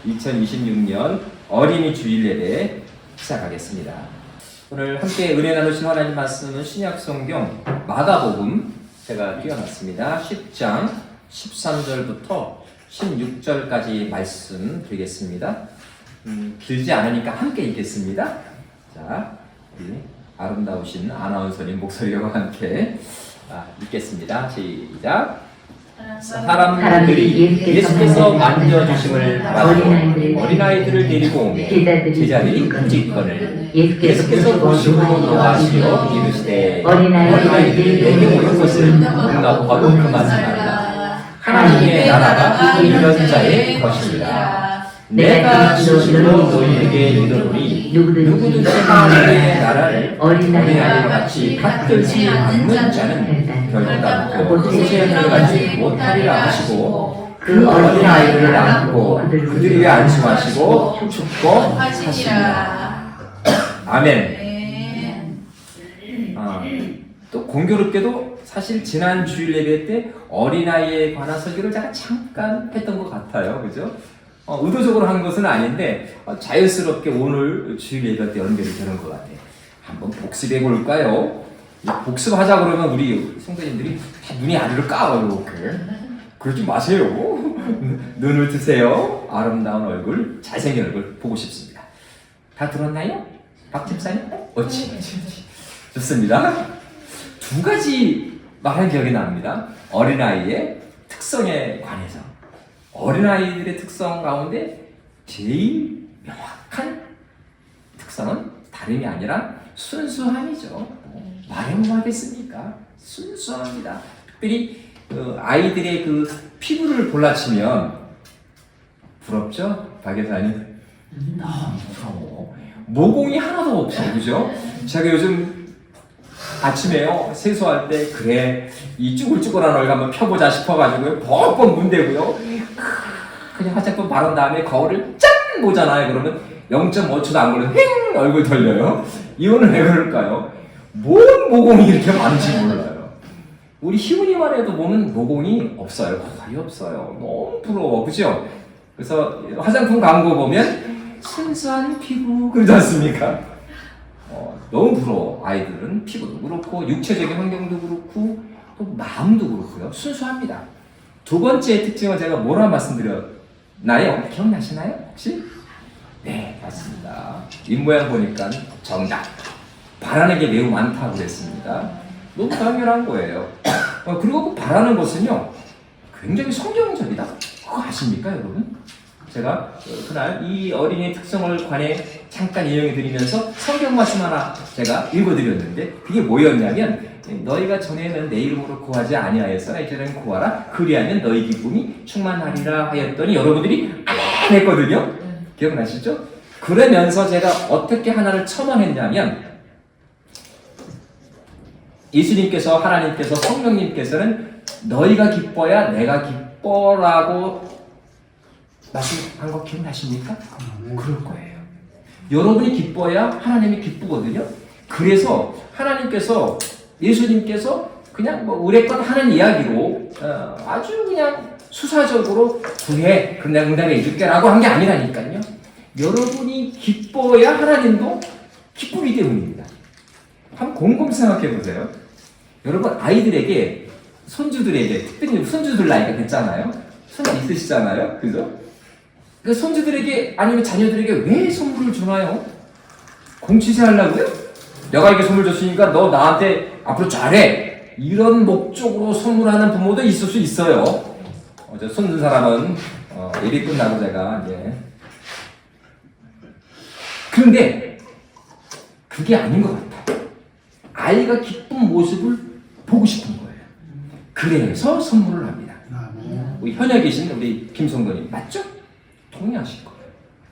2026년 어린이 주일 예배 시작하겠습니다. 오늘 함께 은혜 나누신 하나님 말씀은 신약 성경 마가복음 제가 띄워놨습니다. 10장 13절부터 16절까지 말씀 드리겠습니다. 길지 않으니까 함께 읽겠습니다. 자, 우리 아름다우신 아나운서님 목소리와 함께 읽겠습니다. 시작. 사람들이 예수께서 만져주심을 바라고 어린아이들을 데리고 오매 제자들이 끔찍거늘 예수께서 보시고 노하시어 이르시되 어린아이들이 내게 오는 것을 용납하고 금하지 말라. 하나님의 나라가 이런 자의 것이니라. 내가 진실로 너희에게 이르노니 누구든지 하나님의 나라를 어린아이와 같이 받들지 않는 자는 결국 세상을 가지 못하리라 하시고 그 어린아이를 안고 그들 위에 안수하시고 축복하시니라. 아멘. 또 공교롭게도 사실 지난 주일 예배 때 어린아이에 관한 설교를 제가 잠깐 했던 것 같아요. 그죠? 의도적으로 한 것은 아닌데 자연스럽게 오늘 주일 예배 때 연결이 되는 것 같아요. 한번 복습해 볼까요? 복습하자 그러면 우리 성도님들이 다 눈이 아래로 까요. 이렇게. 그러지 마세요. 눈을 뜨세요. 아름다운 얼굴, 잘생긴 얼굴 보고 싶습니다. 다 들었나요? 박 집사님? 옳지. 좋습니다. 두 가지 말한 기억이 납니다. 어린아이의 특성에 관해서. 어린아이들의 특성 가운데 제일 명확한 특성은 다름이 아니라 순수함이죠. 말해 뭐 하겠습니까? 순수합니다. 특별히 아이들의 그 피부를 볼라치면 부럽죠? 박 여사님? 너무 부러워. 모공이 하나도 없어. 그죠? 제가 요즘 아침에요 세수할 때 그래 이 쭈글쭈글한 얼굴 한번 펴보자 싶어가지고요 벅벅 문대고요 그냥 화장품 바른 다음에 거울을 짠 보잖아요. 그러면 0.5초도 안 걸려 휑 얼굴 돌려요. 이거는 왜 그럴까요? 뭔 모공이 이렇게 많은지 몰라요. 우리 희훈이만 해도 보면 모공이 없어요. 거의 없어요. 너무 부러워. 그죠? 그래서 화장품 광고 보면 순수한 피부 그러지 않습니까? 너무 부러워. 아이들은 피부도 그렇고 육체적인 환경도 그렇고 또 마음도 그렇고요. 순수합니다. 두 번째 특징은 제가 뭐라 말씀드렸나요? 기억나시나요? 혹시? 네, 맞습니다. 입모양 보니까 정답. 바라는 게 매우 많다고 그랬습니다. 너무 당연한 거예요. 그리고 그 바라는 것은요, 굉장히 성경적이다. 그거 아십니까, 여러분? 제가 그날 이 어린이의 특성을 관해 잠깐 인용해 드리면서 성경 말씀 하나 제가 읽어 드렸는데 그게 뭐였냐면 너희가 전에는 내 이름으로 구하지 아니하였으나 이제는 구하라 그리하면 너희 기쁨이 충만하리라 하였더니 여러분들이 아멘 했거든요. 기억나시죠? 그러면서 제가 어떻게 하나를 첨언했냐면 예수님께서 하나님께서 성령님께서는 너희가 기뻐야 내가 기뻐라고 말씀한 거 기억나십니까? 그럴 거예요. 여러분이 기뻐야 하나님이 기쁘거든요. 그래서 하나님께서 예수님께서 그냥 뭐 의뢰껏 하는 이야기로 아주 그냥 수사적으로 구해 그럼 내가 응답해 줄게 라고 한 게 아니라니까요. 여러분이 기뻐야 하나님도 기쁘기 때문입니다. 한번 곰곰 생각해 보세요. 여러분 아이들에게 손주들에게 특별히 손주들 나이가 됐잖아요. 손주 있으시잖아요. 그죠? 그 손주들에게 아니면 자녀들에게 왜 선물을 주나요? 공치세 하려고요? 내가 이게 선물 줬으니까 너 나한테 앞으로 잘해 이런 목적으로 선물하는 부모도 있을 수 있어요. 어제 손든 사람은 예배 끝나고 제가 이제 그런데 그게 아닌 것 같아요. 아이가 기쁜 모습을 보고 싶은 거예요. 그래서 선물을 합니다. 우리 현역에 계신 우리 김성도님 맞죠? 동의하실 거예요.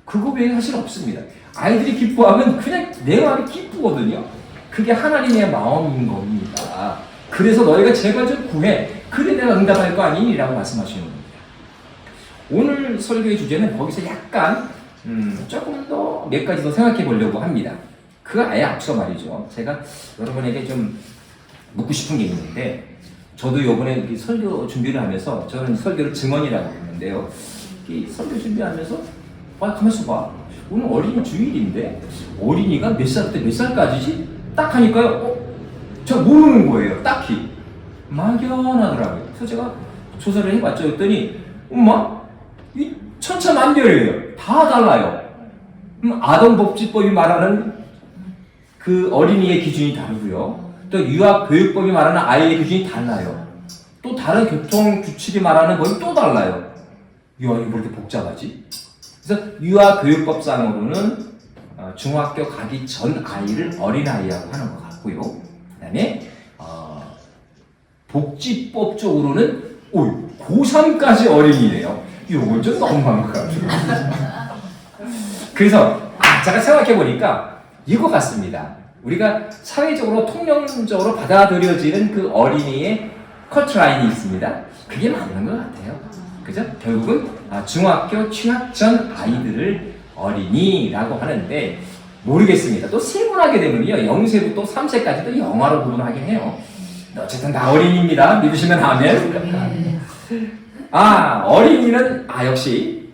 그거 외에 사실 없습니다. 아이들이 기뻐하면 그냥 내 마음이 기쁘거든요. 그게 하나님의 마음인 겁니다. 그래서 너희가 제발 좀 구해. 그래 내가 응답할 거 아니니? 라고 말씀하시는 겁니다. 오늘 설교의 주제는 거기서 약간 조금 더 몇 가지 더 생각해 보려고 합니다. 그 아예 앞서 말이죠. 제가 여러분에게 좀 묻고 싶은 게 있는데 저도 이번에 설교 준비를 하면서 저는 설교를 증언이라고 했는데요. 이 설교 준비하면서 가만있어 봐. 오늘 어린이 주일인데 어린이가 몇 살부터 몇 살까지지? 딱 하니까요. 저 모르는 거예요. 딱히. 막연하더라고요. 그래서 제가 조사를 해봤죠. 그랬더니 엄마 이 천차만별이에요. 다 달라요. 아동복지법이 말하는 그 어린이의 기준이 다르고요. 또 유아교육법이 말하는 아이의 기준이 달라요. 또 다른 교통규칙이 말하는 법이 또 달라요. 이야, 이거 왜 이렇게 복잡하지? 그래서 유아교육법상으로는 중학교 가기 전 아이를 어린아이라고 하는 것 같고요. 그 다음에 복지법 쪽으로는 고3까지 어린이래요. 이건 좀 너무한 것 같아요. 그래서 제가 생각해보니까 이거 같습니다. 우리가 사회적으로 통념적으로 받아들여지는 그 어린이의 커트라인이 있습니다. 그게 맞는 것 같아요. 그죠? 결국은 중학교 취학 전 아이들을 어린이라고 하는데 모르겠습니다. 또 세분하게 되면요 0세부터 3세까지도 영화로 구분하긴 해요. 어쨌든 다 어린이입니다. 믿으시면 아멘. 어린이는 역시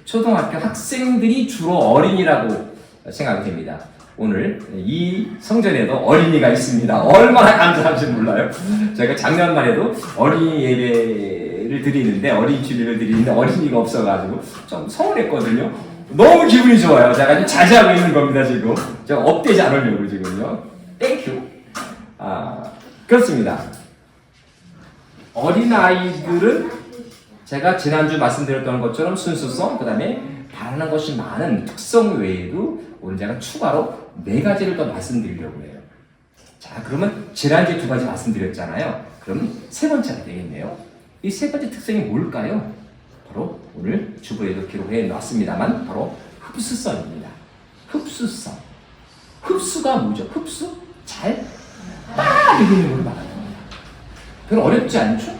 초등학교 학생들이 주로 어린이라고 생각이 됩니다. 오늘 이 성전에도 어린이가 있습니다. 얼마나 감사한지 몰라요. 제가 작년만 해도 어린이 예배를 드리는데 어린이 주일을 드리는데 어린이가 없어가지고 좀 서운했거든요. 너무 기분이 좋아요. 제가 지금 자제하고 있는 겁니다. 지금 제가 업되지 않으려고 지금요. 땡큐. 그렇습니다. 어린아이들은 제가 지난주 말씀드렸던 것처럼 순수성, 그 다음에 바라는 것이 많은 특성 외에도 오늘 제가 추가로 4가지를 더 말씀드리려고 해요. 자, 그러면 지난주에 2가지 말씀드렸잖아요. 그럼 3번째가 되겠네요. 이 3가지 특성이 뭘까요? 바로 오늘 주보에도 기록해 놨습니다만 바로 흡수성입니다. 흡수성. 흡수가 뭐죠? 흡수? 잘 빨아들이는 걸 말하는 겁니다. 별로 어렵지 않죠?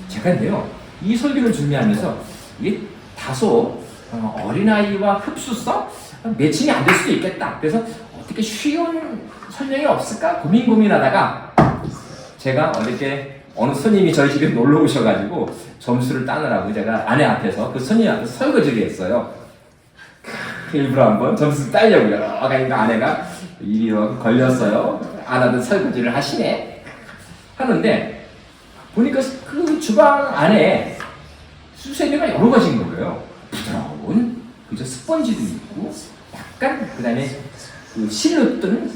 제가 근데요, 이 설교를 준비하면서 이게 다소 어린아이와 흡수성? 매칭이 안 될 수도 있겠다. 그래서 어떻게 쉬운 설명이 없을까? 고민하다가 제가 어저께 어느 스님이 저희 집에 놀러 오셔가지고 점수를 따느라고 제가 아내 앞에서 그 스님 앞에서 설거지를 했어요. 일부러 한번 점수 따려고요. 그러니까 아내가 일이 걸렸어요. 안 하던 설거지를 하시네. 하는데 보니까 그 주방 안에 수세미가 여러 가지인 거예요. 부드러운 그저 스펀지도 있고 약간 그 다음에 그 실렸던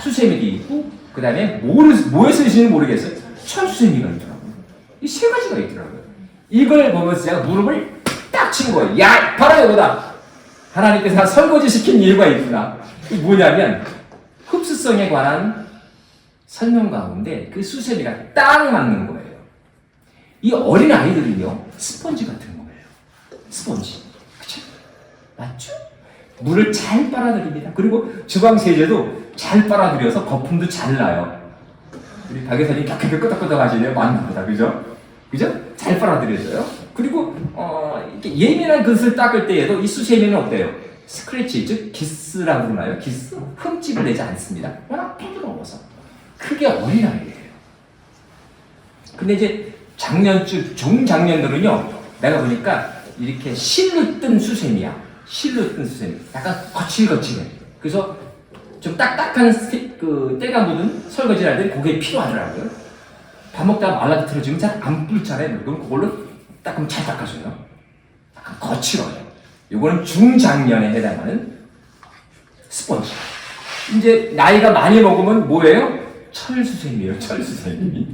수세미도 있고 그 다음에 뭐에 쓰시는지 모르겠어요. 철수세미가 있더라고요. 이 3가지가 있더라고요. 이걸 보면서 제가 무릎을 딱 친 거예요. 야, 바로 이거다. 하나님께서 설거지 시킨 이유가 있구나. 이게 뭐냐면 흡수성에 관한 설명 가운데 그 수세미가 딱 맞는 거예요. 이 어린 아이들은요 스펀지 같은 거예요. 스펀지. 그쵸? 맞죠? 물을 잘 빨아들입니다. 그리고 주방 세제도 잘 빨아들여서 거품도 잘 나요. 우리 박 여사님 끄덕끄덕 하시네요. 맞나 보다. 그죠? 그죠? 잘 빨아들여져요. 그리고 이렇게 예민한 그릇을 닦을 때에도 이 수세미는 어때요? 스크래치, 즉 기스라고 그러나요? 기스? 흠집을 내지 않습니다. 워낙 부드러워서. 그게 어린아이예요. 근데 이제 중장년들은요, 내가 보니까 이렇게 실로 뜬 수세미야. 실로 뜬 수세미. 약간 거칠거칠해. 그래서 좀 딱딱한 때가 묻은 설거지를 할 때 그게 필요하더라고요. 밥 먹다가 말라비틀어지면 잘 안 불잖아요. 그럼 그걸로 닦으면 잘 닦아줘요. 약간 거칠어요. 요거는 중장년에 해당하는 스펀지. 이제 나이가 많이 먹으면 뭐예요? 철수세미예요. 철수세미.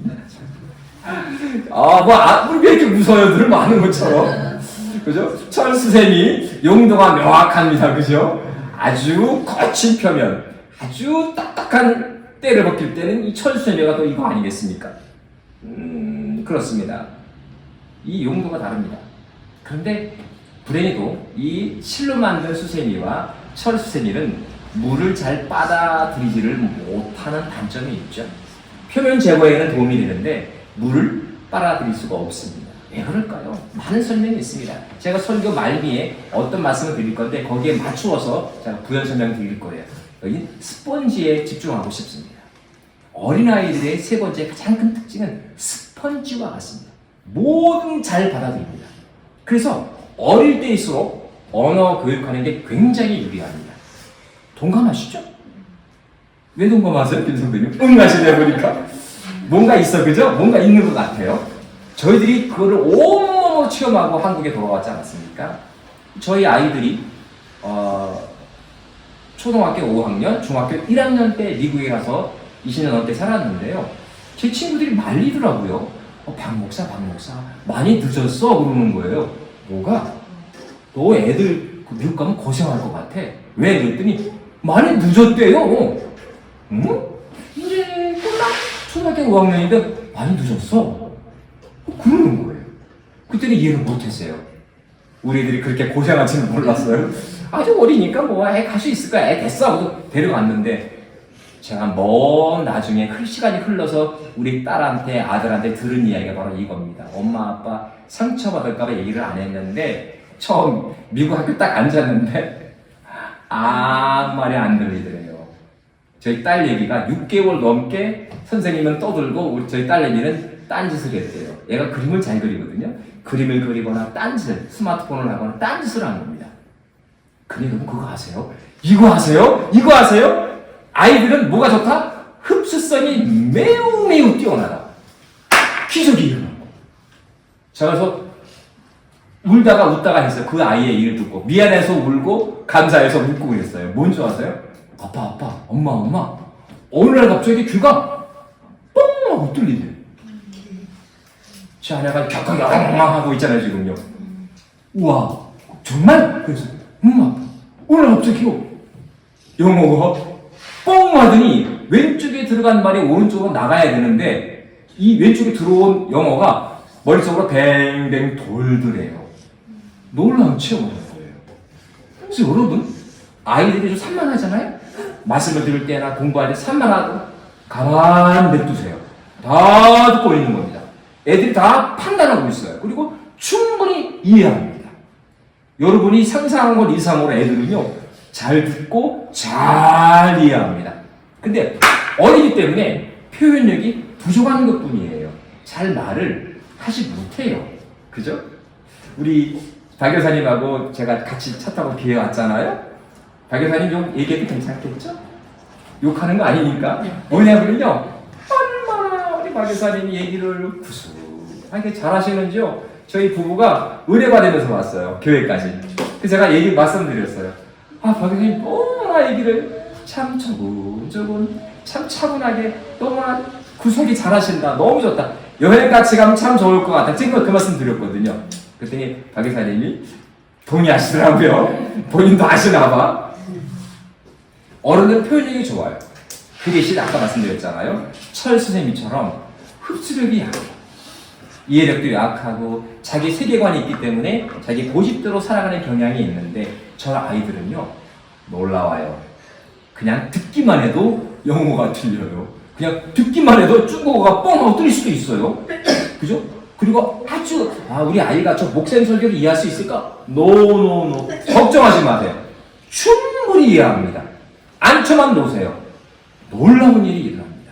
왜 이렇게 무서워요? 늘 많은 것처럼. 그죠? 철수세미 용도가 명확합니다. 그죠? 아주 거친 표면, 아주 딱딱한 때를 벗길 때는 이 철수세미가 또 이거 아니겠습니까? 그렇습니다. 이 용도가 다릅니다. 그런데 불행히도 이 실로 만든 수세미와 철수세미는 물을 잘 빨아들이지를 못하는 단점이 있죠. 표면 제거에는 도움이 되는데 물을 빨아들일 수가 없습니다. 왜 그럴까요? 많은 설명이 있습니다. 제가 설교 말미에 어떤 말씀을 드릴 건데 거기에 맞추어서 제가 부연 설명 드릴 거예요. 여기 스펀지에 집중하고 싶습니다. 어린아이들의 3번째 가장 큰 특징은 스펀지와 같습니다. 뭐든 잘 받아들입니다. 그래서 어릴 때일수록 언어 교육하는 게 굉장히 유리합니다. 동감하시죠? 왜 동감하세요, 김 선배님? 하시네 보니까 뭔가 있어, 그죠? 뭔가 있는 것 같아요. 저희들이 그거를 온몸으로 체험하고 한국에 돌아왔지 않았습니까? 저희 아이들이 초등학교 5학년, 중학교 1학년 때 미국에 가서 20년 넘게 살았는데요. 제 친구들이 말리더라고요. 박 목사 많이 늦었어 그러는 거예요. 뭐가? 너 애들 미국 가면 고생할 것 같아. 왜? 그랬더니 많이 늦었대요. 응? 이제 초등학교 5학년인데 많이 늦었어. 그러는 거예요. 그때는 이해를 못했어요. 우리 애들이 그렇게 고생할지는 몰랐어요. 아주 어리니까 뭐 애 갈 수 있을 거야. 애 됐어 하고 데려갔는데 제가 먼 나중에 시간이 흘러서 우리 딸한테 아들한테 들은 이야기가 바로 이겁니다. 엄마 아빠 상처받을까 봐 얘기를 안 했는데 처음 미국 학교 딱 앉았는데 아무 말이 안 들리더래요. 저희 딸 얘기가 6개월 넘게 선생님은 떠들고 저희 딸내미는 딴짓을 했대요. 얘가 그림을 잘 그리거든요. 그림을 그리거나 딴짓을, 스마트폰을 하거나 딴짓을 한 겁니다. 근데 여러분 그거 아세요? 이거 아세요? 이거 아세요? 아이들은 뭐가 좋다? 흡수성이 매우 뛰어나다. 기적이 일어나고. 자, 그래서 울다가 웃다가 했어요. 그 아이의 일을 듣고 미안해서 울고 감사해서 웃고 그랬어요. 뭔 줄 아세요? 아빠, 엄마. 어느 날 갑자기 귀가 뻥 하고 뚫리대. 제 아내가 격하게 하고 있잖아요 지금요. 우와, 정말? 그래서 아빠, 오늘 갑자기요 영어가 뻥 하더니 왼쪽에 들어간 말이 오른쪽으로 나가야 되는데 이 왼쪽에 들어온 영어가 머릿속으로 뱅뱅 돌더래요. 놀라운 체험을 한 거예요. 그래서 여러분, 아이들이 좀 산만하잖아요? 말씀을 들을 때나 공부할 때 산만하고 가만히 냅두세요. 다 듣고 있는 겁니다. 애들이 다 판단하고 있어요. 그리고 충분히 이해합니다. 여러분이 상상한 것 이상으로 애들은요, 잘 듣고 잘 이해합니다. 근데 어리기 때문에 표현력이 부족한 것 뿐이에요. 잘 말을 하지 못해요. 그죠? 우리 박 여사님하고 제가 같이 차 타고 비에 왔잖아요? 박 여사님 좀 얘기해도 괜찮겠죠? 욕하는 거 아니니까. 뭐냐면요, 얼마나 우리 박 여사님이 얘기를 구수하게 잘하시는지요. 저희 부부가 의뢰받으면서 왔어요. 교회까지. 그래서 제가 말씀드렸어요. 박 여사님 너무나 얘기를 참 조곤조곤, 참 차분하게, 너무나 구속이 잘하신다. 너무 좋다. 여행 같이 가면 참 좋을 것 같다. 지금 그 말씀 드렸거든요. 그랬더니 박 여사님이 동의하시더라고요. 본인도 아시나 봐. 어른들은 표현력이 좋아요. 그 대신 아까 말씀드렸잖아요. 철 선생님처럼 흡수력이 약해요. 이해력도 약하고 자기 세계관이 있기 때문에 자기 고집대로 살아가는 경향이 있는데 저 아이들은요, 놀라워요. 그냥 듣기만 해도 영어가 틀려요. 그냥 듣기만 해도 중국어가 뻥 하고 뚫릴 수도 있어요. 그죠? 그리고 아주 우리 아이가 저 목사님 설교를 이해할 수 있을까? 노. 걱정하지 마세요. 충분히 이해합니다. 앉혀만 놓으세요. 놀라운 일이 일어납니다.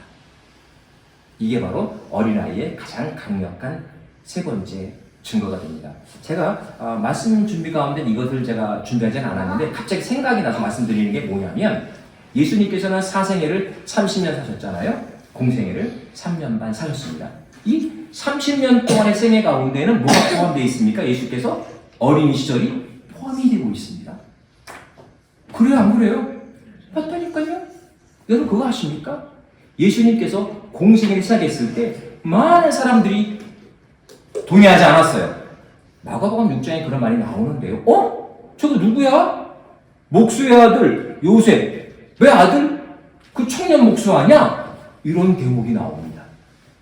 이게 바로 어린아이의 가장 강력한 세 번째 증거가 됩니다. 제가 말씀 준비 가운데 이것을 제가 준비하지는 않았는데 갑자기 생각이 나서 말씀드리는 게 뭐냐면, 예수님께서는 사생애를 30년 사셨잖아요. 공생애를 3년 반 사셨습니다. 이 30년 동안의 생애 가운데는 뭐가 포함되어 있습니까? 예수께서 어린이 시절이 포함이 되고 있습니다. 그래요, 안 그래요? 맞다니까요. 여러분 그거 아십니까? 예수님께서 공생애를 시작했을 때 많은 사람들이 동의하지 않았어요. 마가복음 6장에 그런 말이 나오는데요. 저거 누구야? 목수의 아들 요셉. 왜 아들? 그 청년 목수 아니야? 이런 대목이 나옵니다.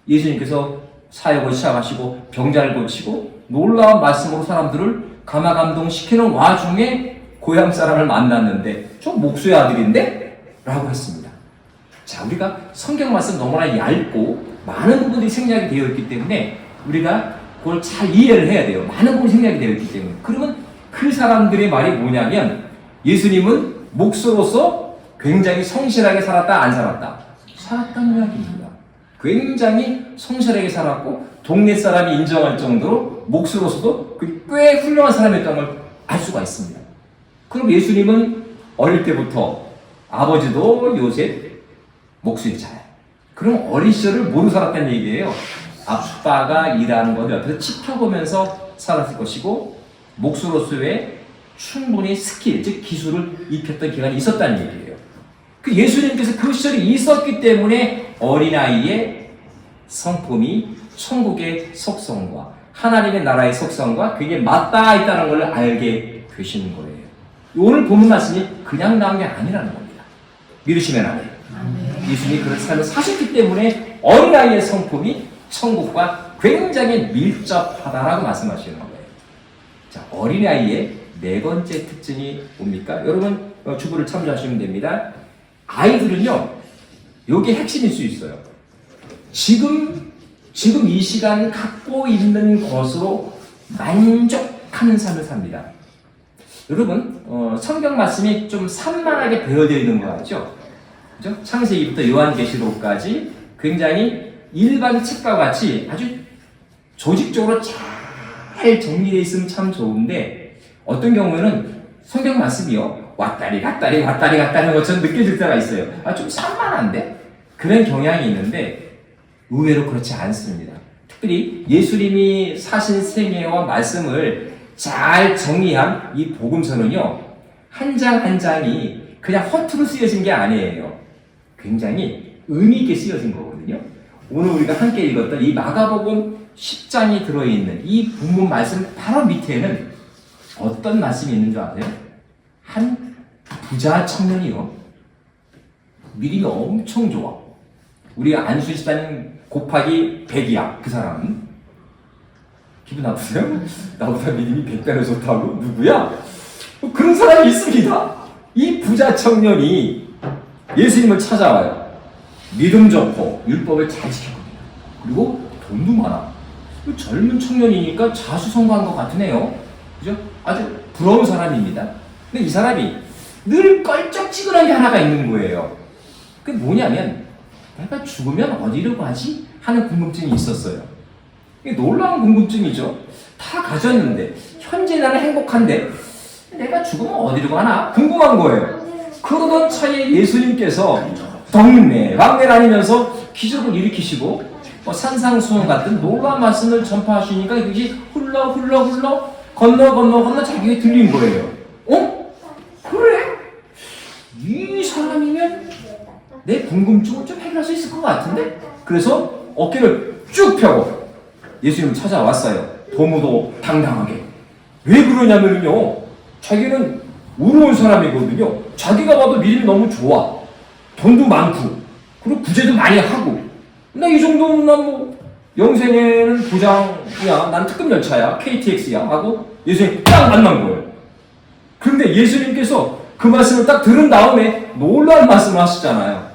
예수님께서 사역을 시작하시고 병자를 고치고 놀라운 말씀으로 사람들을 감화감동시키는 와중에 고향 사람을 만났는데 저 목수의 아들인데? 라고 했습니다. 자, 우리가 성경 말씀 너무나 얇고 많은 부분들이 생략이 되어 있기 때문에 우리가 그걸 잘 이해를 해야 돼요. 많은 부분이 생략이 되어 있기 때문에. 그러면 그 사람들의 말이 뭐냐면, 예수님은 목수로서 굉장히 성실하게 살았다, 안 살았다? 살았다는 이야기입니다. 굉장히 성실하게 살았고 동네 사람이 인정할 정도로 목수로서도 꽤 훌륭한 사람이었다는 걸 알 수가 있습니다. 그럼 예수님은 어릴 때부터 아버지도 요셉 목수이잖아요. 그럼 어린 시절을 모르고 살았다는 얘기예요. 아빠가 일하는 걸 옆에서 지켜보면서 살았을 것이고 목수로서의 충분히 스킬, 즉 기술을 익혔던 기간이 있었다는 얘기예요. 그 예수님께서 그 시절이 있었기 때문에 어린아이의 성품이 천국의 속성과 하나님의 나라의 속성과 그게 맞닿아 있다는 걸 알게 되시는 거예요. 오늘 본문 말씀이 그냥 나온 게 아니라는 겁니다. 믿으시면 안 돼요. 예수님이 그런 삶을 사셨기 때문에 어린아이의 성품이 천국과 굉장히 밀접하다라고 말씀하시는 거예요. 자, 어린아이의 네 번째 특징이 뭡니까? 여러분 주부를 참조하시면 됩니다. 아이들은요, 이게 핵심일 수 있어요. 지금 이 시간 갖고 있는 것으로 만족하는 삶을 삽니다. 여러분, 성경 말씀이 좀 산만하게 배어되어 있는 거 같죠? 그죠? 창세기부터 요한계시록까지 굉장히 일반 책과 같이 아주 조직적으로 잘 정리되어 있으면 참 좋은데, 어떤 경우에는 성경 말씀이요, 왔다리 갔다리 하는 것처럼 느껴질 때가 있어요. 좀 산만한데? 그런 경향이 있는데 의외로 그렇지 않습니다. 특별히 예수님이 사신 생애와 말씀을 잘 정리한 이 복음서는요, 한 장 한 장이 그냥 허투루 쓰여진 게 아니에요. 굉장히 의미 있게 쓰여진 거거든요. 오늘 우리가 함께 읽었던 이 마가복음 10장이 들어있는 이 본문 말씀 바로 밑에는 어떤 말씀이 있는 줄 아세요? 한 부자 청년이요, 믿음이 엄청 좋아. 우리가 안수 집사님 곱하기 100이야. 그 사람은 기분 나쁘세요? 나보다 믿음이 100배나 좋다고? 누구야? 그런 사람이 있습니다. 이 부자 청년이 예수님을 찾아와요. 믿음 좋고 율법을 잘 지켰거든요. 그리고 돈도 많아. 젊은 청년이니까 자수성가한 것 같은 애요. 그죠? 아주 부러운 사람입니다. 근데 이 사람이 늘 껄쩍지근한 게 하나가 있는 거예요. 그게 뭐냐면, 내가 죽으면 어디로 가지? 하는 궁금증이 있었어요. 이게 놀라운 궁금증이죠. 다 가졌는데, 현재 나는 행복한데 내가 죽으면 어디로 가나? 궁금한 거예요. 그러던 차에 예수님께서 동네방네 다니면서 기적을 일으키시고 산상수훈 같은 놀라운 말씀을 전파하시니까 그것이 흘러 건너 자기에게 들린 거예요. 그래? 이 사람이면 내 궁금증을 좀 해결할 수 있을 것 같은데? 그래서 어깨를 쭉 펴고 예수님을 찾아왔어요. 도무도 당당하게. 왜 그러냐면요, 자기는 의로운 사람이거든요. 자기가 봐도 믿음이 너무 좋아. 돈도 많고, 그리고 구제도 많이 하고. 나 이 정도면 난 뭐 영생에는 부장이야, 난 특급 열차야, KTX야 하고 예수님 딱 만난 거예요. 그런데 예수님께서 그 말씀을 딱 들은 다음에 놀라운 말씀을 하시잖아요.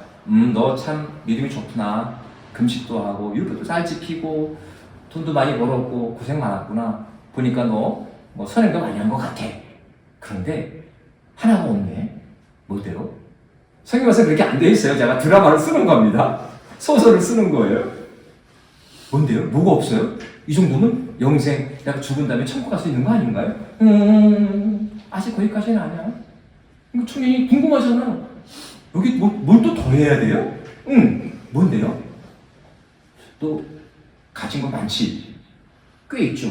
너 참 믿음이 좋구나. 금식도 하고 율법도 잘 지키고 돈도 많이 벌었고 고생 많았구나. 보니까 너 뭐 선행도 많이 한 것 같아. 그런데 하나가 없네. 뭐대로? 성경 말씀 그렇게 안 돼 있어요. 제가 드라마를 쓰는 겁니다. 소설을 쓰는 거예요. 뭔데요? 뭐가 없어요? 이 정도면 영생, 내가 죽은 다음에 천국 갈 수 있는 거 아닌가요? 아직 거기까지는 아니야. 이거 청년이 궁금하잖아. 여기 뭘 또 더 해야 돼요? 뭔데요? 또 가진 거 많지? 꽤 있죠.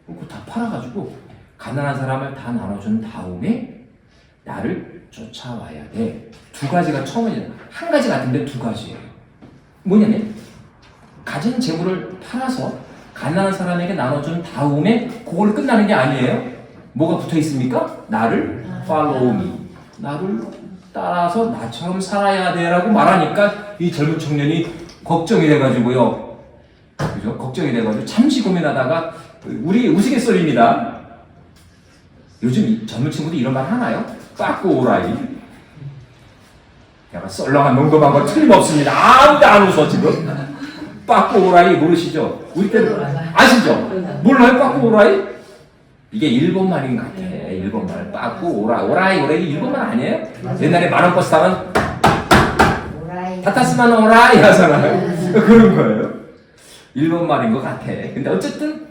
그거 다 팔아가지고 가난한 사람을 다 나눠준 다음에 나를 쫓아와야 돼. 두 가지가 처음이잖아. 한 가지 같은데 두 가지예요. 뭐냐면 가진 재물을 팔아서 가난한 사람에게 나눠준 다음에 그걸로 끝나는 게 아니에요. 뭐가 붙어 있습니까? 나를 follow me. 나를 따라서 나처럼 살아야 돼라고 말하니까 이 젊은 청년이 걱정이 돼가지고요. 그죠? 걱정이 돼가지고 잠시 고민하다가 우리 우스갯소리입니다. 요즘 젊은 친구들 이런 말 하나요? 빠꾸 오라이. 약간 썰렁한 농담한 건 틀림없습니다. 아무도 안 웃어 지금. 빠꾸 오라이 모르시죠? 우리 때 아시죠? 몰라요? 빠꾸 오라이? 이게 일본말인 것 같아. 일본말. 빠꾸 오라이 일본말 아니에요? 옛날에 만원 버스 타면 다타스만 오라이 하잖아요. 그런 거예요. 일본말인 것 같아. 근데 어쨌든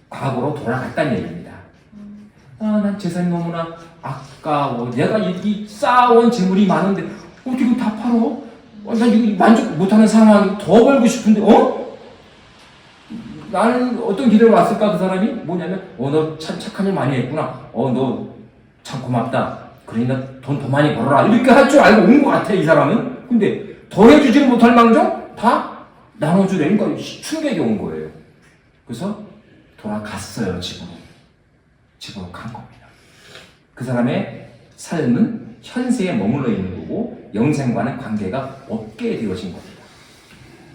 과거로 돌아갔다는 얘기입니다. 난 재산이 너무나 아까워. 내가 이 쌓아온 재물이 많은데 어떻게 이거 다 팔어? 나 이거 만족 못하는 상황 더 벌고 싶은데 나는 어떤 길을 왔을까 그 사람이? 뭐냐면 너 참 착한 일 많이 했구나. 너 참 고맙다. 그러니까 돈 더 많이 벌어라. 이렇게 할 줄 알고 온 것 같아 이 사람은. 근데 더 해주지는 못할 망정 다 나눠주려니까 충격이 온 거예요. 그래서 돌아갔어요. 집으로 간 겁니다. 그 사람의 삶은 현세에 머물러 있는 거고 영생과는 관계가 없게 되어진 겁니다.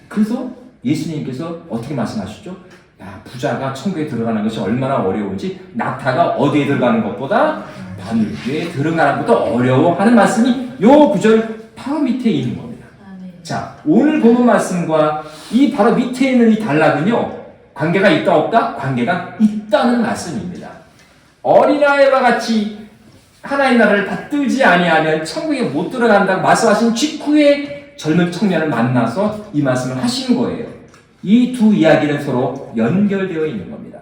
그래서 예수님께서 어떻게 말씀하시죠? 야, 부자가 천국에 들어가는 것이 얼마나 어려운지 낙타가 어디에 들어가는 것보다 바늘귀에 들어가는 것보다 어려워하는 말씀이 요 구절 바로 밑에 있는 겁니다. 자, 오늘 본문 말씀과 이 바로 밑에 있는 이 단락은요, 관계가 있다 없다? 관계가 있다는 말씀입니다. 어린아이와 같이 하나님 나라를 받들지 아니하면 천국에 못 들어간다고 말씀하신 직후에 젊은 청년을 만나서 이 말씀을 하신 거예요. 이 두 이야기는 서로 연결되어 있는 겁니다.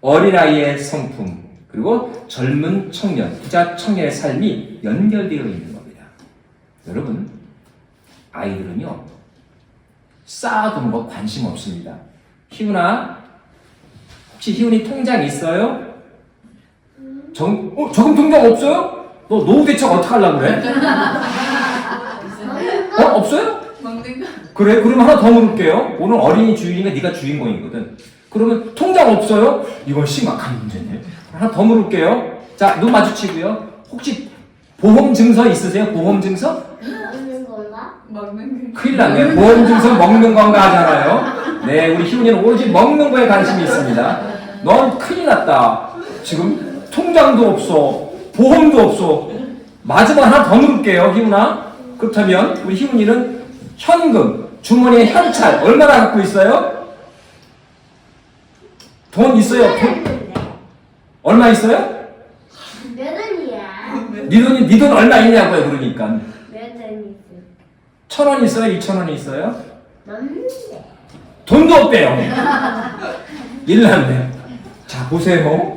어린아이의 성품 그리고 젊은 청년, 부자 청년의 삶이 연결되어 있는 겁니다. 여러분, 아이들은요 쌓아두는 거 관심 없습니다. 희훈아, 혹시 희훈이 통장 있어요? 저금 통장 없어요? 너 노후 대책 어떻게 하려고 그래? 없어요? 먹는 거. 그래? 그럼 하나 더 물을게요. 오늘 어린이 주인이니까 네가 주인공이거든. 그러면 통장 없어요? 이건 심각한 문제네. 하나 더 물을게요. 자, 눈 마주치고요. 혹시 보험 증서 있으세요? 보험 증서? 먹는 건가? 먹는 거. 큰일 났네. 보험 증서 먹는 건가 하잖아요. 네, 우리 희훈이는 오로지 먹는 거에 관심이 있습니다. 넌 큰일 났다. 지금 통장도 없어. 보험도 없어. 마지막 하나 더 물을게요, 희훈아. 그렇다면 우리 희훈이는 현금, 주머니에 현찰 얼마나 갖고 있어요? 돈 있어요? 얼마 있어요? 몇 원이야? 네 돈 얼마 있냐고요, 그러니까. 몇 원이지? 1,000원 있어요? 2,000원 있어요? 없는데. 돈도 없대요. 일났네. 자, 보세요.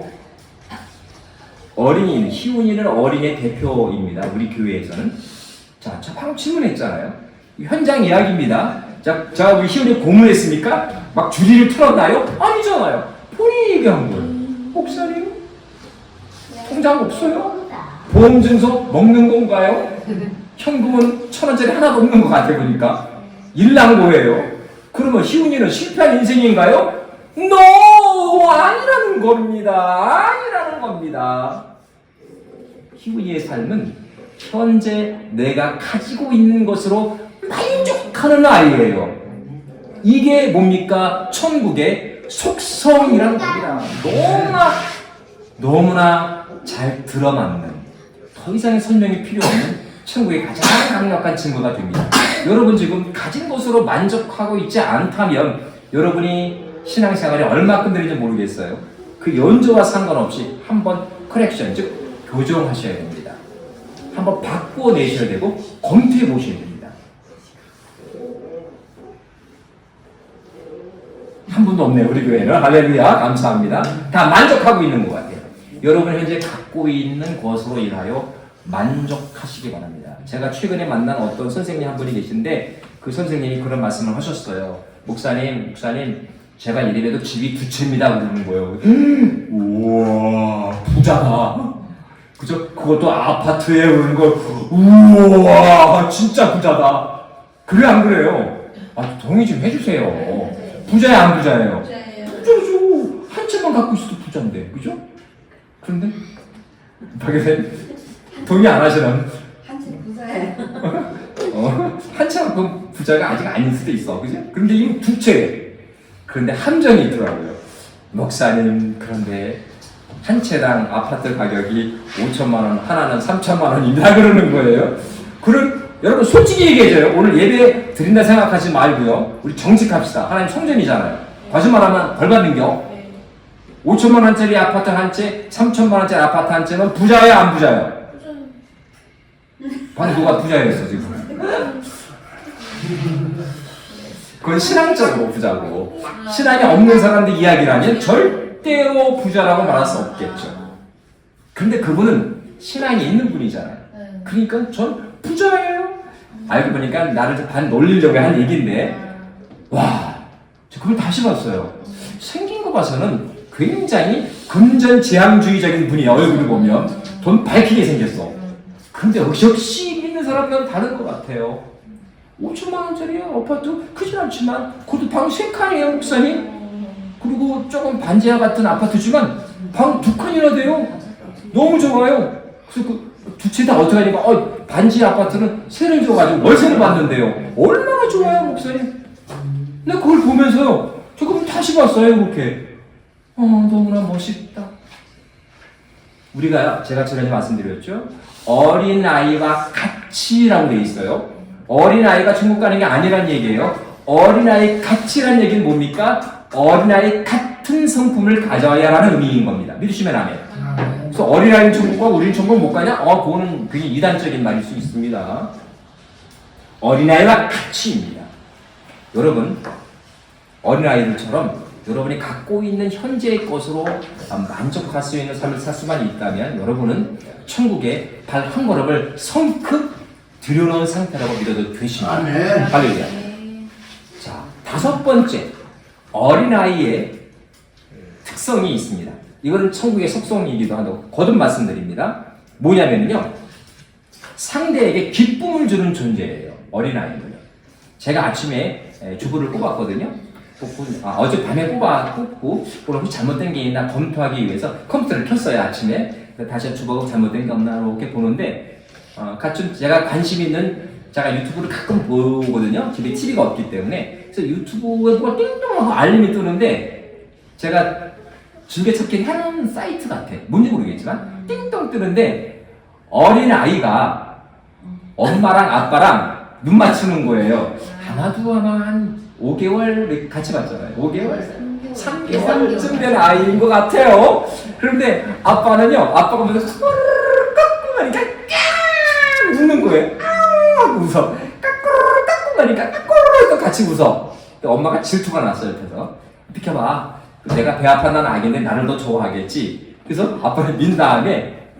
희훈이는 어린이의 대표입니다. 우리 교회에서는. 자, 방금 질문했잖아요. 현장 이야기입니다. 자, 우리 희훈이 고문했습니까? 막 주리를 틀었나요? 아니잖아요. 본인이 얘기한 거예요. 목사님, 통장 없어요? 보험증서 먹는 건가요? 현금은 1,000원짜리 하나도 없는 것 같아 보니까. 일난 거예요. 그러면 희훈이는 실패한 인생인가요? No! 아니라는 겁니다. 아니라는 겁니다. 희훈이의 삶은 현재 내가 가지고 있는 것으로 만족하는 아이예요. 이게 뭡니까? 천국의 속성이라는 겁니다. 너무나 잘 들어맞는, 더 이상의 설명이 필요 없는 천국의 가장 강력한 증거가 됩니다. 여러분 지금 가진 것으로 만족하고 있지 않다면 여러분이 신앙생활에 얼마큼 되는지 모르겠어요. 그 연조와 상관없이 한번 커렉션, 즉 교정하셔야 됩니다. 한번 바꿔내셔야 되고 검토해 보셔야 됩니다. 한 분도 없네요, 우리 교회는. 할렐루야, 감사합니다. 다 만족하고 있는 것 같아요. 여러분 현재 갖고 있는 것으로 인하여 만족하시기 바랍니다. 제가 최근에 만난 어떤 선생님 한 분이 계신데 그 선생님이 그런 말씀을 하셨어요. 목사님, 제가 이래봬도 집이 2채입니다. 그러는 거예요. 우와, 부자다. 그죠? 그것도 아파트에 오는 거, 우와, 진짜 부자다. 그래, 안 그래요? 동의 좀 해주세요. 부자예요, 안 부자예요? 부자죠. 한 채만 갖고 있어도 부자인데, 그죠? 그런데, 박여생 동의 안 하시는? 한 채 부자예요. 한 채만큼 부자가 아직 아닐 수도 있어, 그죠? 그런데 이거 2채. 그런데 함정이 있더라고요. 목사님, 그런데 한 채당 아파트 가격이 5천만 원, 하나는 3천만 원이다 그러는 거예요. 여러분 솔직히 얘기해줘요. 오늘 예배 드린다 생각하지 말고요. 우리 정직합시다. 하나님 성전이잖아요. 거짓말하면 벌 받는 겨. 5천만 원짜리 아파트 한 채, 3천만 원짜리 아파트 한 채는 부자예요, 안 부자예요? 방금 누가 부자였어 지금? 그건 신앙적으로 부자고, 신앙이 없는 사람들 이야기라면 절대로 부자라고 말할 수 없겠죠. 그런데 그분은 신앙이 있는 분이잖아요. 네. 그러니까 전 부자예요. 알고 보니까 나를 반 놀리려고 한 얘기인데, 와, 저 그걸 다시 봤어요. 생긴 거 봐서는 굉장히 금전지향주의적인 분이야. 얼굴을 보면 돈 밝히게 생겼어. 근데 역시 믿는 사람과는 다른 것 같아요. 5천만 원짜리 아파트 크진 않지만 그것도 방 3칸이에요, 목사님. 그리고 조금 반지하 같은 아파트지만 방 2칸이나 돼요. 너무 좋아요. 그래서 그 두 채 다 어떻게 하니까 반지 아파트는 세를 줘가지고 월세를 받는데요. 얼마나 좋아요, 목사님. 근데 그걸 보면서요, 저 그걸 다시 봤어요, 그렇게. 너무나 멋있다. 우리가 제가 전에 말씀드렸죠. 어린 아이와 같이라고 돼 있어요. 어린 아이가 천국 가는 게 아니란 얘기예요. 어린 아이 같이란 얘기는 뭡니까? 어린 아이 같은 성품을 가져야라는 의미인 겁니다. 믿으시면 아멘. 그래서 어린아이는 천국 가고 우리는 천국 못 가냐? 그거는 굉장히 이단적인 말일 수 있습니다. 어린아이와 같이입니다. 여러분, 어린아이들처럼 여러분이 갖고 있는 현재의 것으로 만족할 수 있는 삶을 살 수만 있다면 여러분은 천국에 발 한 걸음을 성급 들여놓은 상태라고 믿어도 되십니다. 할렐루야. 자, 5번째, 어린아이의 특성이 있습니다. 이거는 천국의 속성이기도 하고 거듭 말씀드립니다. 뭐냐면요, 상대에게 기쁨을 주는 존재예요. 어린아이는요. 제가 아침에 주부를 뽑았거든요. 어젯밤에 뽑고 혹시 잘못된 게 있나 검토하기 위해서 컴퓨터를 켰어요. 아침에 다시 주부가 잘못된 게 없나 이렇게 보는데 같은 제가 관심 있는 제가 유튜브를 가끔 보거든요. 집에 TV가 없기 때문에. 그래서 유튜브에 뭐가 띵동하고 알림이 뜨는데 제가 즐겨찾기 하는 사이트 같아. 뭔지 모르겠지만 띵동 뜨는데 어린 아이가 엄마랑 아빠랑 눈 맞추는 거예요. 아마도 한 5개월 같이 봤잖아요. 5개월? 3개월쯤 된 아이인 것 같아요. 그런데 아빠는요, 아빠가 먼저 깎고 나니까 까 웃는 거예요. 하고 웃어. 깎고 나니까 또 같이 웃어. 엄마가 질투가 났어요. 옆에서 비켜봐. 내가 배 아파난 아기인데 나를 더 좋아하겠지. 그래서 아빠를 민 다음에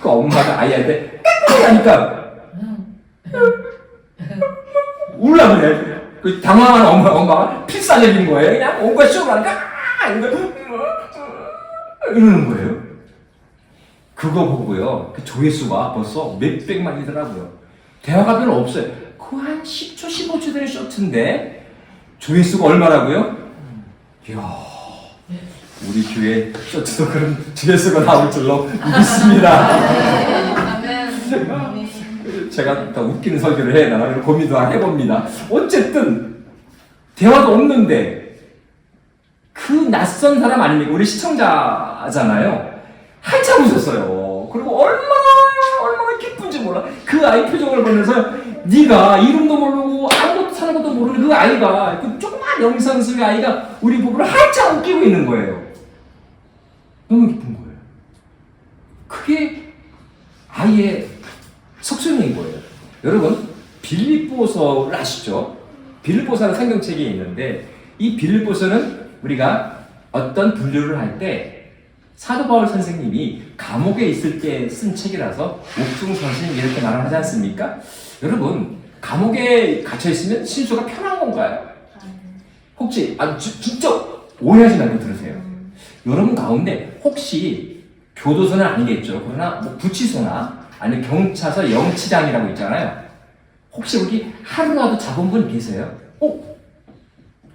그 엄마가 아이한테 깎고 나니까 울라 그래. 그 당황한 엄마가 필사적인 거예요. 그냥 온갖 쇼를 하니까 이러는 거예요. 그거 보고요, 그 조회수가 벌써 몇백만이더라고요. 대화가 별로 없어요. 그 한 10초, 15초 되는 쇼트인데 조회수가 얼마라고요? 이야, 우리 교회 쇼트도 그런 조회수가 나올 줄로 믿습니다. 제가 더 웃기는 설교를 해야 되나 고민도 해봅니다. 어쨌든 대화도 없는데 그 낯선 사람 아닙니까? 우리 시청자잖아요. 한참 웃었어요. 그리고 얼마나 기쁜지 몰라. 그 아이 표정을 보면서 네가 이름도 모르고 아무것도 사는 것도 모르는 그 아이가, 그 조그만 영상 속의 아이가 우리 부부를 한참 웃기고 있는 거예요. 너무 기쁜 거예요. 그게 아이의 속성인 거예요. 여러분, 빌립보서를 아시죠? 빌립보서라는 성경책이 있는데 이 빌립보서는 우리가 어떤 분류를 할 때 사도 바울 선생님이 감옥에 있을 때 쓴 책이라서 옥중선생님 이렇게 말을 하지 않습니까? 여러분, 감옥에 갇혀 있으면 신수가 편한 건가요? 혹시 진짜 오해하지 말고 들으세요. 여러분 가운데 혹시 교도소는 아니겠죠. 그러나 뭐 구치소나 아니면 경찰서 영치장이라고 있잖아요. 혹시 여기 하루라도 잡은 분 계세요?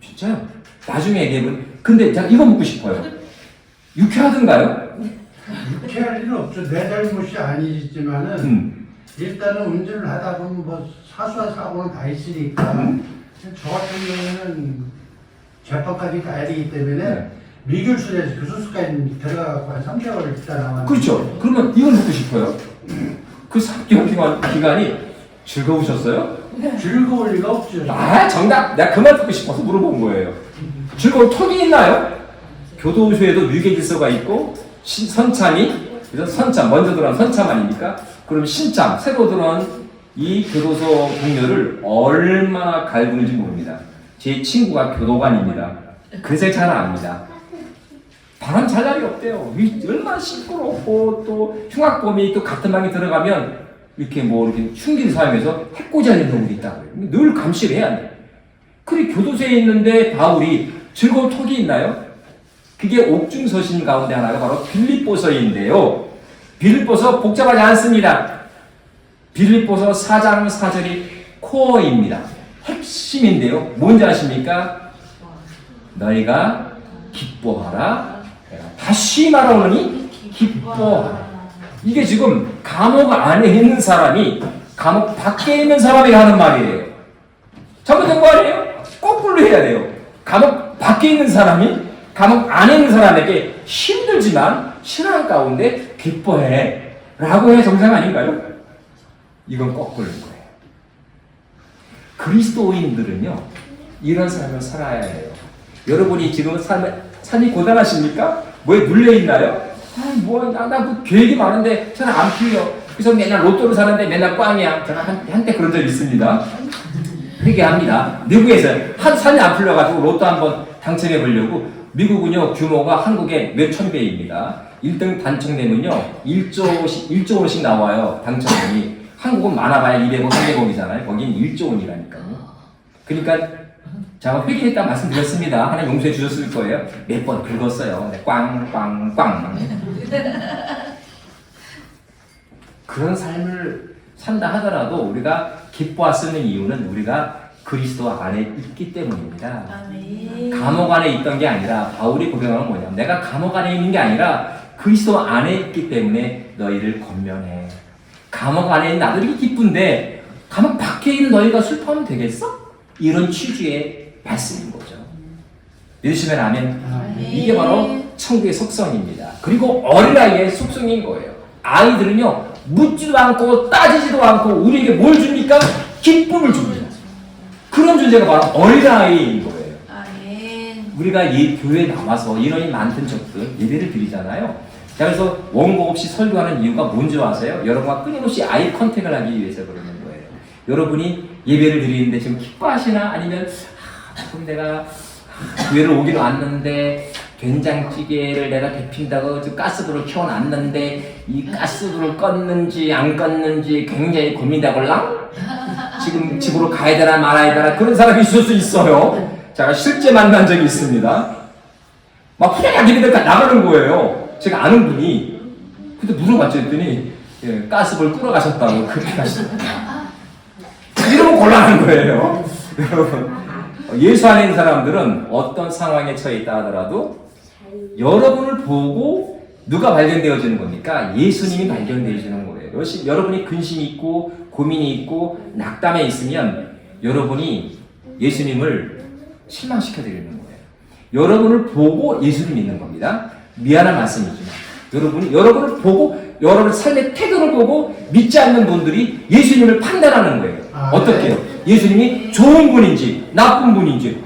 진짜요? 나중에 얘기해보면. 근데 제가 이거 묻고 싶어요. 유쾌하던가요? 유쾌할 일은 없죠. 내 잘못이 아니지만은 일단은 운전을 하다 보면 뭐 사소한 사고는 다 있으니까 저 같은 경우에는 재판까지 가야 되기 때문에 미결술에서 교수수까지 들어가고 한 3개월을 있다 나왔는데. 그렇죠. 그러면 이걸 묻고 싶어요. 그 3개월 기간이 즐거우셨어요? 즐거울 리가 없죠. 정답! 내가 그 말 듣고 싶어서 물어본 거예요. 즐거운 턱이 있나요? 교도소에도 위계질서가 있고 선참이, 그래서 선참, 먼저 들어온 선참 아닙니까? 그럼 신참, 새로 들어온 이 교도소 동료를 얼마나 갈구는지 모릅니다. 제 친구가 교도관입니다. 그래서 잘 압니다. 바람 잘 날이 없대요. 얼마나 시끄럽고 또 흉악범이 또 같은 방에 들어가면 이렇게 뭐 이렇게 흉기를 사용해서 해코지 하는 놈들이 있다고요. 늘 감시를 해야 돼. 그리 교도소에 있는데 바울이 즐거운 톡이 있나요? 그게 옥중서신 가운데 하나가 바로 빌립보서인데요. 빌립보서 복잡하지 않습니다. 빌립보서 4장 4절이 코어입니다. 핵심인데요. 뭔지 아십니까? 너희가 기뻐하라. 다시 말하오니 기뻐하라. 이게 지금 감옥 안에 있는 사람이 감옥 밖에 있는 사람에게 하는 말이에요. 잘못된 거 아니에요? 거꾸로 해야 돼요. 감옥 밖에 있는 사람이 감옥 안에 있는 사람에게 힘들지만 신앙 가운데 기뻐해 라고 해야 정상 아닌가요? 이건 거꾸로인 거예요. 그리스도인들은요 이런 삶을 살아야 해요. 여러분이 지금 삶이 고단하십니까? 뭐에 눌려있나요? 나 뭐 계획이 많은데 잘 안 풀려. 그래서 맨날 로또를 사는데 맨날 꽝이야. 제가 한때 그런 적이 있습니다. 회개합니다. 미국에서 산이 안 풀려가지고 로또 한번 당첨해 보려고 미국은요 규모가 한국의 몇천 배입니다. 1등 당첨되면요 1조 원씩 나와요. 당첨금이. 한국은 많아봐야 200원, 300원이잖아요. 거긴 1조 원이라니까요. 그러니까 제가 회개했다 말씀드렸습니다. 하나님 용서해 주셨을 거예요. 몇 번 긁었어요. 네, 꽝꽝꽝. 그런 삶을 산다 하더라도 우리가 기뻐하시는 이유는 우리가 그리스도 안에 있기 때문입니다. 감옥 안에 있던 게 아니라 바울이 고백하는 건 뭐냐면 내가 감옥 안에 있는 게 아니라 그리스도 안에 있기 때문에 너희를 권면해. 감옥 안에 있는 나들이 기쁜데 감옥 밖에 있는 너희가 슬퍼하면 되겠어? 이런 취지의 말씀인 거죠. 믿으시면 아멘. 이게 바로 천국의 속성입니다. 그리고 어린아이의 속성인 거예요. 아이들은요 묻지도 않고 따지지도 않고 우리에게 뭘 줍니까? 기쁨을 줍니다. 그런 존재가 바로 어린아이인 거예요. 우리가 이 교회에 나와서 인원이 많던 적들 예배를 드리잖아요. 자, 그래서 원고 없이 설교하는 이유가 뭔지 아세요? 여러분과 끊임없이 아이 컨택을 하기 위해서 그러는 거예요. 여러분이 예배를 드리는데 지금 기뻐하시나? 아니면 조금 내가 교회를 오기로 왔는데 된장찌개를 내가 데핀다고 지금 가스불을 켜놨는데 이 가스불을 껐는지 안 껐는지 굉장히 고민되걸랑? 지금 집으로 가야 되나 말아야 되나 그런 사람이 있을 수 있어요. 제가 실제 만난 적이 있습니다. 막 후다닥 예배들 나가는 거예요. 제가 아는 분이 근데 물어봤죠. 했더니 가스불 끄러 가셨다고 그렇게 가셨다. 이러면 곤란한 거예요. 여러분 예수 안에 있는 사람들은 어떤 상황에 처해 있다 하더라도 여러분을 보고 누가 발견되어지는 겁니까? 예수님이 발견되어지는 거예요. 여러분이 근심이 있고 고민이 있고 낙담에 있으면 여러분이 예수님을 실망시켜드리는 거예요. 여러분을 보고 예수를 믿는 겁니다. 미안한 말씀이지만 여러분을 보고 여러분의 삶의 태도를 보고 믿지 않는 분들이 예수님을 판단하는 거예요. 어떻게요? 예수님이 좋은 분인지 나쁜 분인지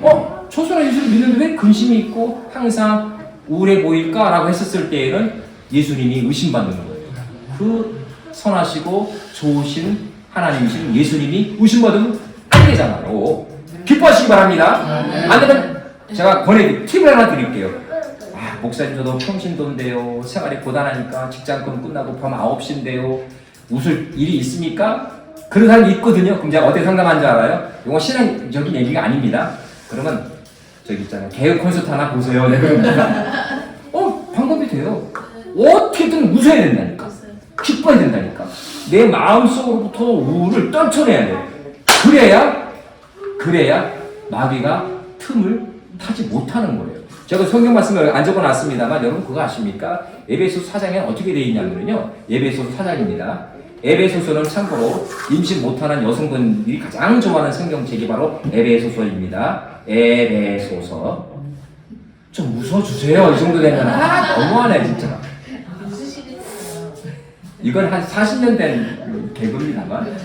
저 사람 예수를 믿는데 왜 근심이 있고 항상 우울해 보일까? 라고 했었을 때에는 예수님이 의심받는 거예요. 그 선하시고 좋으신 하나님이신 예수님이 의심받으면 안 되잖아요. 기뻐하시기 바랍니다. 안 되면 제가 팁을 하나 드릴게요. 목사님 저도 평신도인데요. 생활이 고단하니까 직장근 끝나고 밤 9시인데요. 웃을 일이 있습니까? 그런 사람이 있거든요. 그럼 제가 어떻게 상담하는 줄 알아요? 이건 신앙적인 얘기가 아닙니다. 그러면 저기 있잖아요. 개혁 콘서트 하나 보세요. 네, 그럽니다. 방법이 돼요. 어떻게든 웃어야 된다니까. 기뻐야 된다니까. 내 마음속으로부터 우울을 떨쳐내야 돼요. 그래야 마귀가 틈을 타지 못하는 거예요. 제가 성경 말씀을 안 적어놨습니다만 여러분 그거 아십니까? 에베소서 4장에 어떻게 되어 있냐면요. 에베소서 4장입니다. 에베소서는 참고로 임신 못하는 여성분들이 가장 좋아하는 성경책이 바로 에베소서입니다. 에베소서. 좀 웃어주세요. 이 정도 되면 너무하네 진짜. 이건 한 40년 된 개그입니다만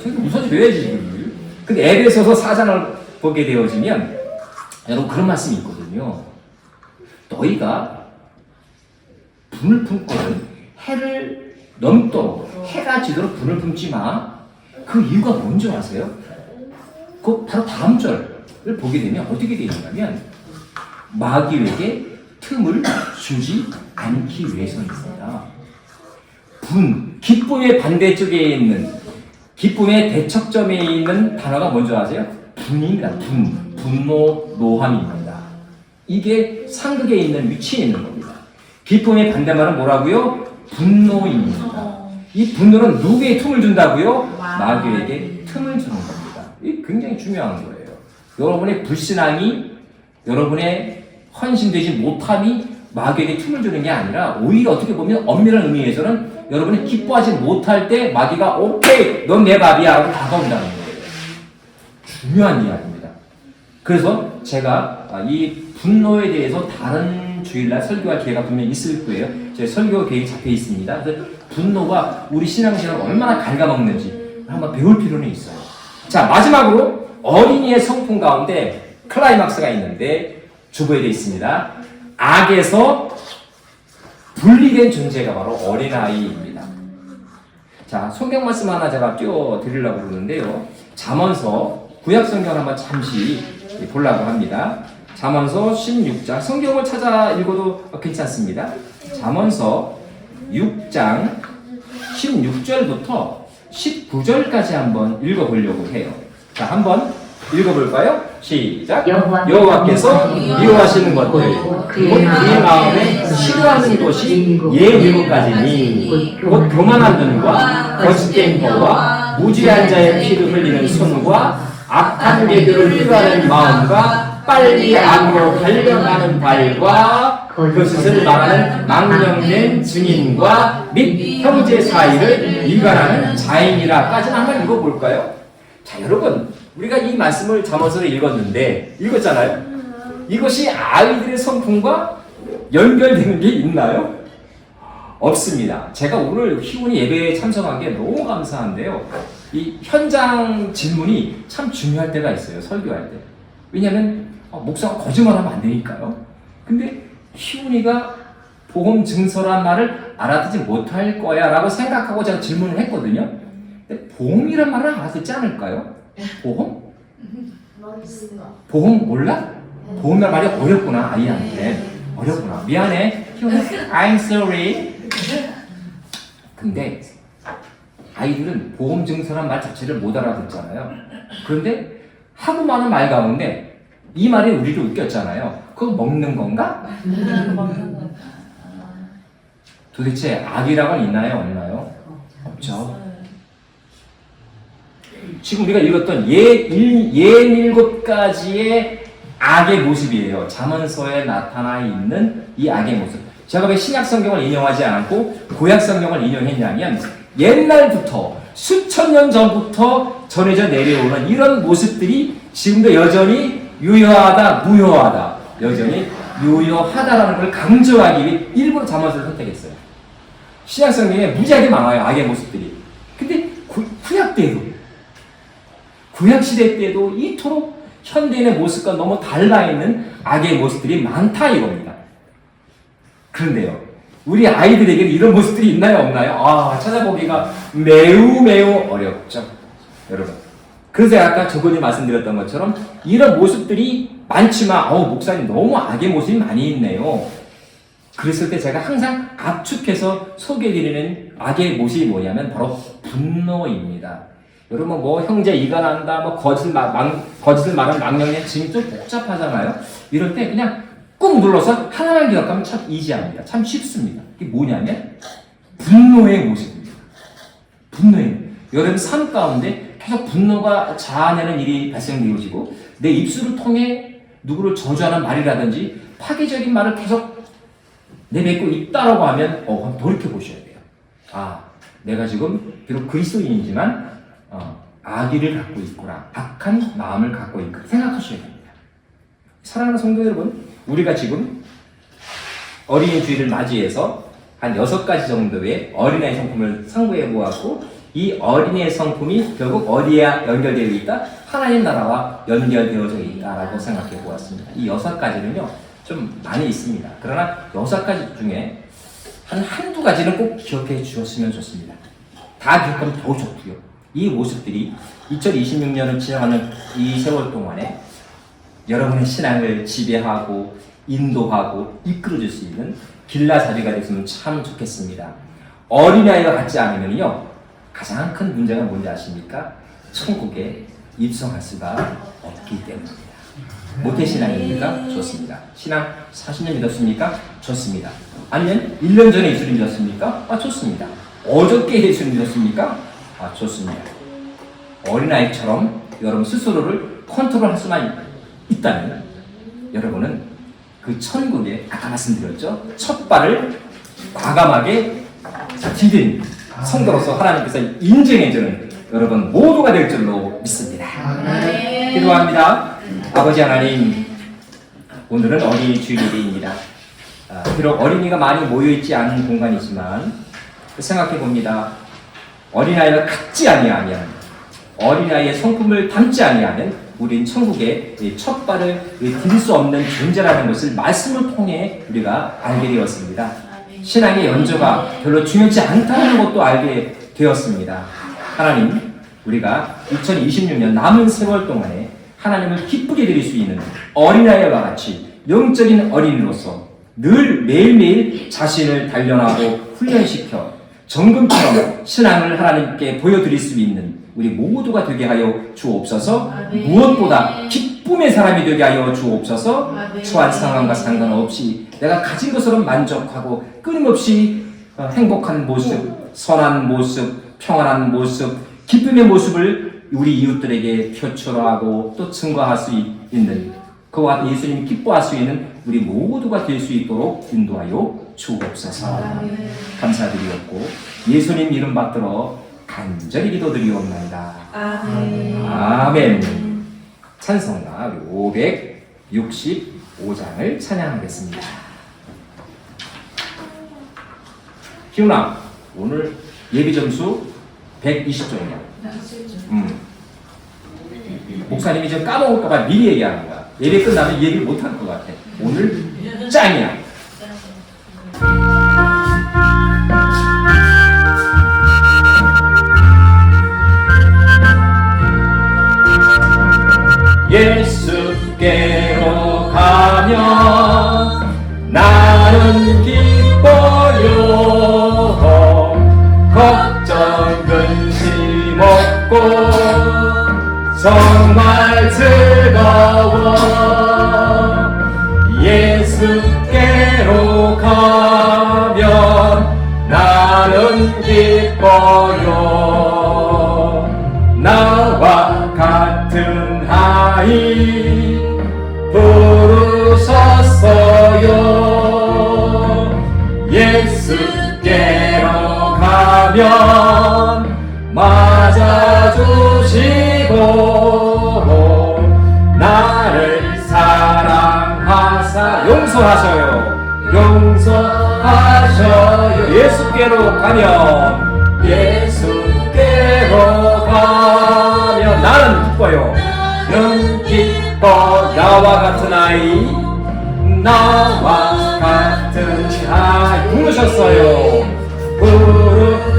저희도 웃어줘야지. 근데 에베소서 4장을 보게 되어지면 여러분 그런 말씀이 있거든요. 너희가 분을 품거든 해를 넘도록 해가 지도록 분을 품지 마. 그 이유가 뭔지 아세요? 그 바로 다음 절을 보게 되면 어떻게 되냐면 마귀에게 틈을 주지 않기 위해서입니다. 기쁨의 반대쪽에 있는, 기쁨의 대척점에 있는 단어가 뭔지 아세요? 분입니다. 분노, 노함입니다. 이게 상극에 있는 위치에 있는 겁니다. 기쁨의 반대말은 뭐라고요? 분노입니다. 이 분노는 누구에게 틈을 준다고요? 마귀에게 틈을 주는 겁니다. 이게 굉장히 중요한 거예요. 여러분의 불신앙이, 여러분의 헌신되지 못함이 마귀에게 틈을 주는 게 아니라 오히려 어떻게 보면 엄밀한 의미에서는 여러분이 기뻐하지 못할 때 마귀가 오케이, 넌 내 밥이야 라고 다가온다는 거예요. 중요한 이야기입니다. 그래서 제가 이 분노에 대해서 다른 주일날 설교할 기회가 분명히 있을 거예요. 제 설교 계획이 잡혀 있습니다. 그래서 분노가 우리 신앙생활을 얼마나 갉아먹는지 한번 배울 필요는 있어요. 자, 마지막으로 어린이의 성품 가운데 클라이막스가 있는데 주보에 되어 있습니다. 악에서 분리된 존재가 바로 어린아이입니다. 자, 성경 말씀 하나 제가 띄워드리려고 그러는데요. 잠언서, 구약성경 한번 잠시 보려고 합니다. 잠언서 16장, 성경을 찾아 읽어도 괜찮습니다. 잠언서 6장 16절부터 19절까지 한번 읽어보려고 해요. 자, 한번 읽어볼까요? 시작. 여호와께서 미워하시는 것들, 곧 그의 마음에 싫어하는 것이 일곱 가지니, 곧 교만한 눈과 거짓된 혀와 무지한 자의 피를 흘리는 손과 악한 계들을 피하는 마음과 빨리 악으로 달려가는 발과 거짓을 말하는 망령된 증인과 및 형제 사이를 이간하는 자인이라까지 한번 읽어볼까요? 자, 여러분, 우리가 이 말씀을 잠언서로 읽었잖아요. 이것이 아이들의 성품과 연결되는 게 있나요? 없습니다. 제가 오늘 희훈이 예배에 참석한 게 너무 감사한데요. 이 현장 질문이 참 중요할 때가 있어요. 설교할 때. 왜냐하면 목사가 거짓말하면 안 되니까요. 근데 희훈이가 보험 증서란 말을 알아듣지 못할 거야 라고 생각하고 제가 질문을 했거든요. 근데 보험이란 말을 알아듣지 않을까요? 보험? 보험 몰라? 보험이란 말이 어렵구나. 아이한테 어렵구나. 미안해. I'm sorry. 근데 아이들은 보험 증서란 말 자체를 못 알아듣잖아요. 그런데 하고 많은 말 가운데 이 말이 우리를 웃겼잖아요. 그거 먹는 건가? 도대체 악이라고는 있나요? 없나요? 없죠. 지금 우리가 읽었던 17가지의 악의 모습이에요. 잠언서에 나타나 있는 이 악의 모습. 제가 왜 신약 성경을 인용하지 않고 구약 성경을 인용했냐면 옛날부터 수천 년 전부터 전해져 내려오는 이런 모습들이 지금도 여전히 유효하다, 무효하다, 여전히 유효하다라는 걸 강조하기 위해 일부러 잠언서를 선택했어요. 신약 성경에 무지하게 많아요, 악의 모습들이. 근데 구약 때도, 구약 시대 때도 이토록 현대인의 모습과 너무 달라 있는 악의 모습들이 많다 이겁니다. 그런데요, 우리 아이들에게는 이런 모습들이 있나요, 없나요? 찾아보기가 매우 어렵죠, 여러분. 그래서 아까 저번에 말씀드렸던 것처럼 이런 모습들이 많지만 목사님 너무 악의 모습이 많이 있네요. 그랬을 때 제가 항상 압축해서 소개해드리는 악의 모습이 뭐냐면 바로 분노입니다. 여러분 형제 이간한다, 거짓을 말하는 망령의 증이 좀 복잡하잖아요. 이럴 때 그냥 꾹 눌러서 하나만 기억하면 참 이지합니다. 참 쉽습니다. 이게 뭐냐면 분노의 모습입니다. 여러분 삶 가운데 계속 분노가 자아내는 일이 발생되어지고 내 입술을 통해 누구를 저주하는 말이라든지 파괴적인 말을 계속 내뱉고 있다라고 하면 한번 돌이켜보셔야 돼요. 내가 지금 비록 그리스도인이지만 악의를 갖고 있구나, 악한 마음을 갖고 있구나 생각하셔야 됩니다. 사랑하는 성도 여러분, 우리가 지금 어린이 주일을 맞이해서 한 6가지 정도의 어린아이 성품을 상고해 보았고, 이 어린이의 성품이 결국 어디에 연결되어 있다? 하나님 나라와 연결되어져 있다라고 생각해 보았습니다. 이 6가지는요 좀 많이 있습니다. 그러나 6가지 중에 한두 가지는 꼭 기억해 주셨으면 좋습니다. 다 기억하면 더 좋고요. 이 모습들이 2026년을 지나가는 이 세월 동안에 여러분의 신앙을 지배하고 인도하고 이끌어줄 수 있는 길라 자리가 됐으면 참 좋겠습니다. 어린아이와 같지 않으면요 가장 큰 문제가 뭔지 아십니까? 천국에 입성할 수가 없기 때문입니다. 모태신앙입니까? 좋습니다. 신앙 40년 믿었습니까? 좋습니다. 아니면 1년 전에 예수를 믿었습니까? 좋습니다. 어저께 예수를 믿었습니까? 좋습니다. 어린아이처럼 여러분 스스로를 컨트롤할 수만 있다면 여러분은 그 천국에 아까 말씀드렸죠? 첫 발을 과감하게 디딘 성도로서 하나님께서 인정해주는 여러분 모두가 될 줄로 믿습니다. 기도합니다. 아버지 하나님, 오늘은 어린이 주일입니다. 비록 어린이가 많이 모여있지 않은 공간이지만 생각해 봅니다. 어린아이가 갖지 아니하면, 어린아이의 성품을 담지 아니하면 우린 천국에 첫 발을 디딜 수 없는 존재라는 것을 말씀을 통해 우리가 알게 되었습니다. 신앙의 연조가 별로 중요하지 않다는 것도 알게 되었습니다. 하나님, 우리가 2026년 남은 세월 동안에 하나님을 기쁘게 드릴 수 있는 어린아이와 같이 영적인 어린이로서 늘 매일매일 자신을 단련하고 훈련시켜 정금처럼 신앙을 하나님께 보여드릴 수 있는 우리 모두가 되게 하여 주옵소서. 무엇보다 기쁨의 사람이 되게 하여 주옵소서. 처한 상황과 상관없이 내가 가진 것으로 만족하고 끊임없이 행복한 모습, 선한 모습, 평안한 모습, 기쁨의 모습을 우리 이웃들에게 표출하고 또 증거할 수 있는 그와 같은 예수님이 기뻐할 수 있는 우리 모두가 될 수 있도록 인도하여 주옵소서. 감사드리었고 예수님 이름 받들어 간절히 기도드리옵나이다. 아멘. 찬송가 565장을 찬양하겠습니다. 기훈아, 오늘 예비 점수 120점이야. 목사님이 지금 까먹을까봐 미리 얘기하는 거야. 예배 끝나면 얘기를 못할 것 같아. 오늘 짱이야. 예수께로 가면 나는 기뻐요. 걱정 근심 없고 정말 즐거워. 예수께로 가면 나는 기뻐요. 나와 같은 아이 부르셨어요. 예수께로 가면 맞아주시고 나를 사랑하사 용서하셔요. 용서하셔요. 예수께로 가면, 예수께로 가면 나는 기뻐요. 나는 기뻐. 나와 같은 아이, 나와 같은 아이 부르셨어요.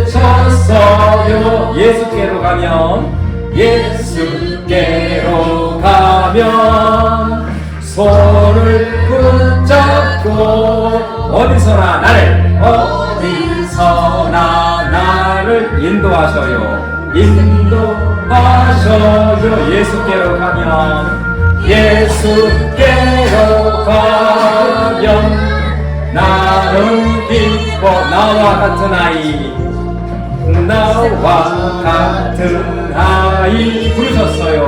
부르셨어요. 예수께로 가면, 예수께로 가면 손을 붙잡고 어디서나 나를 인도하셔요. 인도하셔요. 예수께로 가면, 예수께로 가면 나는 기뻐. 나와 같은 아이, 나와 같은 아이 부르셨어요.